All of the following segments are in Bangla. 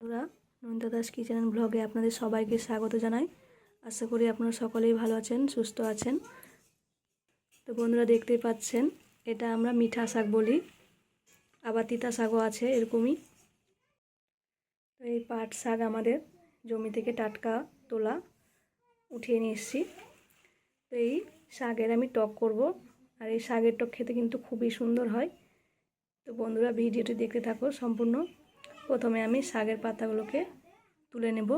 বন্ধুরা, নন্দিতা দাস কিচেন অ্যান্ড ব্লগে আপনাদের সবাইকে স্বাগত জানাই। আশা করি আপনারা সকলেই ভালো আছেন, সুস্থ আছেন। তো বন্ধুরা, দেখতেই পাচ্ছেন, এটা আমরা মিঠা শাক বলি, আবার তিতা শাকও আছে এরকমই। তো এই পাট শাক আমাদের জমি থেকে টাটকা তোলা, উঠিয়ে নিয়ে এসেছি। তো এই শাকের আমি টক করব, আর এই শাকের টক খেতে কিন্তু খুবই সুন্দর হয়। তো বন্ধুরা, ভিডিওটি দেখতে থাকো সম্পূর্ণ। প্রথমে আমি শাকের পাতাগুলোকে তুলে নেব,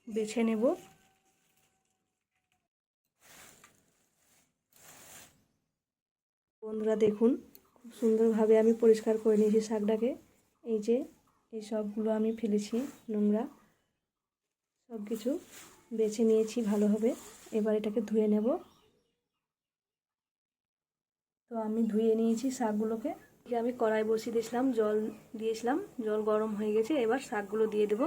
বেছে নেব। বন্ধুরা দেখুন, খুব সুন্দরভাবে আমি পরিষ্কার করে নিয়েছি শাকটাকে। এই যে এই সবগুলো আমি ফেলেছি, নোংরা সব কিছু বেছে নিয়েছি ভালোভাবে। এবার এটাকে ধুয়ে নেব। তো আমি ধুয়ে নিয়েছি শাকগুলোকে। আমি কড়াই বসিয়ে দিয়েছিলাম, জল দিয়েছিলাম, জল গরম হয়ে গেছে। এবার শাকগুলো দিয়ে দেব।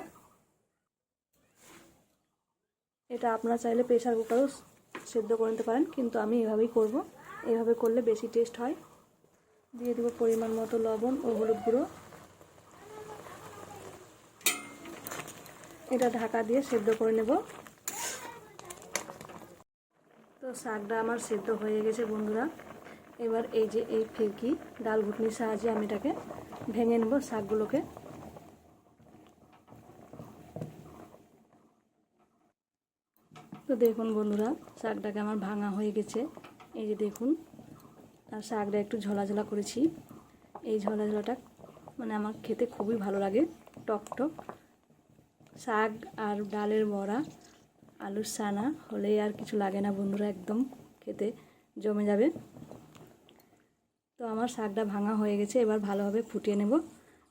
এটা আপনারা চাইলে প্রেসার কুকারেও সেদ্ধ করে নিতে পারেন, কিন্তু আমি এভাবেই করব। এভাবে করলে বেশি টেস্ট হয়। দিয়ে দেবো পরিমাণ মতো লবণ ও হলুদ গুঁড়ো। এটা ঢাকা দিয়ে সেদ্ধ করে নেব। তো শাকটা আমার সেদ্ধ হয়ে গেছে বন্ধুরা। এবার এই যে এই ফেরকি ডাল ঘুটনির সাহায্যে আমি এটাকে ভেঙে নেব শাকগুলোকে। তো দেখুন বন্ধুরা, শাকটাকে আমার ভাঙা হয়ে গেছে। এই যে দেখুন, আর শাকটা একটু ঝোলা ঝোলা করেছি। এই ঝোলা ঝোলাটা মানে আমার খেতে খুবই ভালো লাগে, টক টক। শাক আর ডালের বড়া, আলুর ছানা হলেই আর কিছু লাগে না বন্ধুরা, একদম খেতে জমে যাবে। তো আমার শাকটা ভাঙা হয়ে গেছে। এবার ভালোভাবে ফুটিয়ে নেব,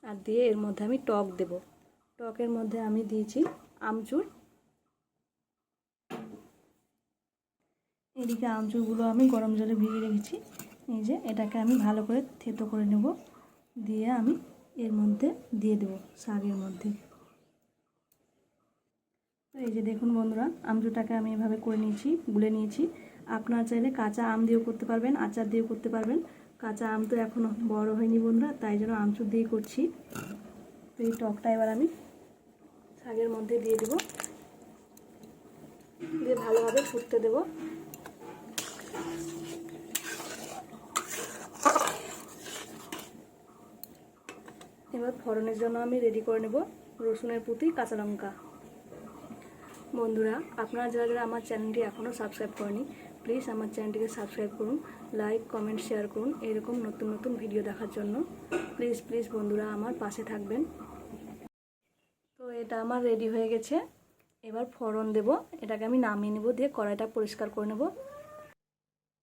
আর দিয়ে এর মধ্যে আমি টক দেব। টকের মধ্যে আমি দিয়েছি আমচুর। এদিকে আমচুরগুলো আমি গরম জলে ভিজিয়ে রেখেছি। এই যে এটাকে আমি ভালো করে থেতো করে নেব, দিয়ে আমি এর মধ্যে দিয়ে দেব শাকের মধ্যে। তো এই যে দেখুন বন্ধুরা, আমচুরটাকে আমি এভাবে করে নিয়েছি, গুলে নিয়েছি। আপনারা চাইলে কাঁচা আম দিয়েও করতে পারবেন, আচার দিয়েও করতে পারবেন। কাঁচা আম তো এখনও বড় হয়নি বন্ধুরা, তাই জন্য আমচুর দিয়ে করছি। তো এই টকটা এবার আমি শাকের মধ্যে দিয়ে দেব, দিয়ে ভালোভাবে ফুটতে দেব। এবার ফোড়নের জন্য আমি রেডি করে নেব রসুনের কুচি, কাঁচা লঙ্কা। বন্ধুরা, আপনারা যারা যারা আমার চ্যানেলটি এখনও সাবস্ক্রাইব করেনি, প্লিজ আমার চ্যানেলটিকে সাবস্ক্রাইব করুন, লাইক কমেন্ট শেয়ার করুন। এরকম নতুন নতুন ভিডিও দেখার জন্য প্লিজ প্লিজ বন্ধুরা আমার পাশে থাকবেন। তো এটা আমার রেডি হয়ে গেছে। এবার ফোড়ন দেব। এটাকে আমি নামিয়ে নেব, দিয়ে কড়াইটা পরিষ্কার করে নেব।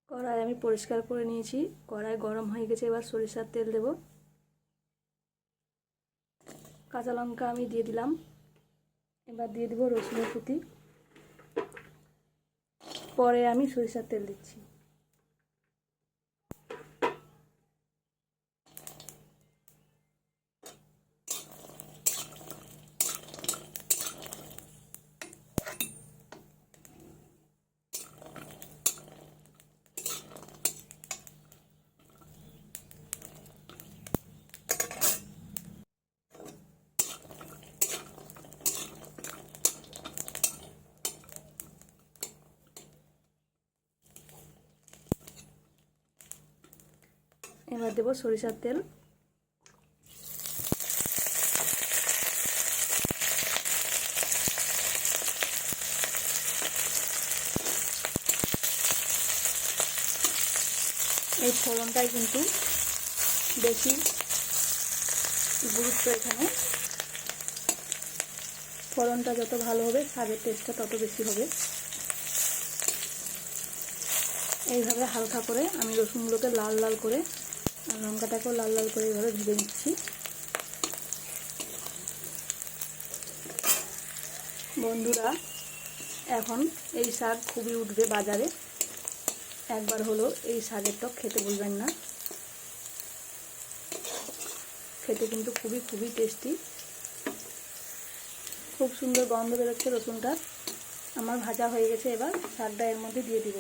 কড়াই আমি পরিষ্কার করে নিয়েছি, কড়াই গরম হয়ে গেছে। এবার সরিষার তেল দেব। কাঁচা লঙ্কা আমি দিয়ে দিলাম। এবার দিয়ে দেব রসুনের কুচি। পরে আমি সরিষার তেল দিচ্ছি। এবার দেব সরিষার তেল। এই ফোড়নটাই কিন্তু বেশি গুরুত্ব এখানে। ফোড়নটা যত ভালো হবে, শাকের টেস্টটা তত বেশি হবে। এইভাবে হালকা করে আমি রসুনগুলোকে লাল লাল করে, আর লঙ্কাটাকেও লাল লাল করে এইভাবে ভেজে নিচ্ছি। বন্ধুরা, এখন এই শাক খুবই উঠবে বাজারে। একবার হলো এই শাকের টক খেতে বলবেন না, খেতে কিন্তু খুবই খুবই টেস্টি। খুব সুন্দর গন্ধ বেরোচ্ছে রসুনটা। আমার ভাজা হয়ে গেছে। এবার শাকটা এর মধ্যে দিয়ে দিব।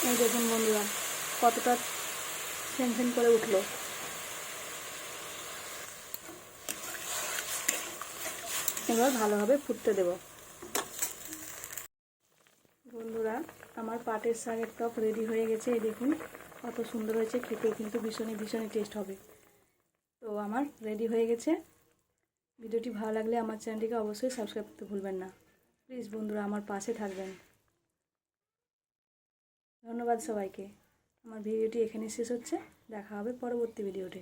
এই দেখুন বন্ধুরা, কতটা ফ্যান ফ্যান করে উঠলো। এবার ভালোভাবে ফুটতে দেব। বন্ধুরা, আমার পাটের শাকের টক রেডি হয়ে গেছে। এই দেখুন কত সুন্দর হয়েছে, খেতে কিন্তু ভীষণই টেস্ট হবে। তো আমার রেডি হয়ে গেছে। ভিডিওটি ভালো লাগলে আমার চ্যানেলটিকে অবশ্যই সাবস্ক্রাইব করতে ভুলবেন না। প্লিজ বন্ধুরা আমার পাশে থাকবেন। ধন্যবাদ সবাইকে। আমার ভিডিওটি এখানে শেষ হচ্ছে। দেখা হবে পরবর্তী ভিডিওতে।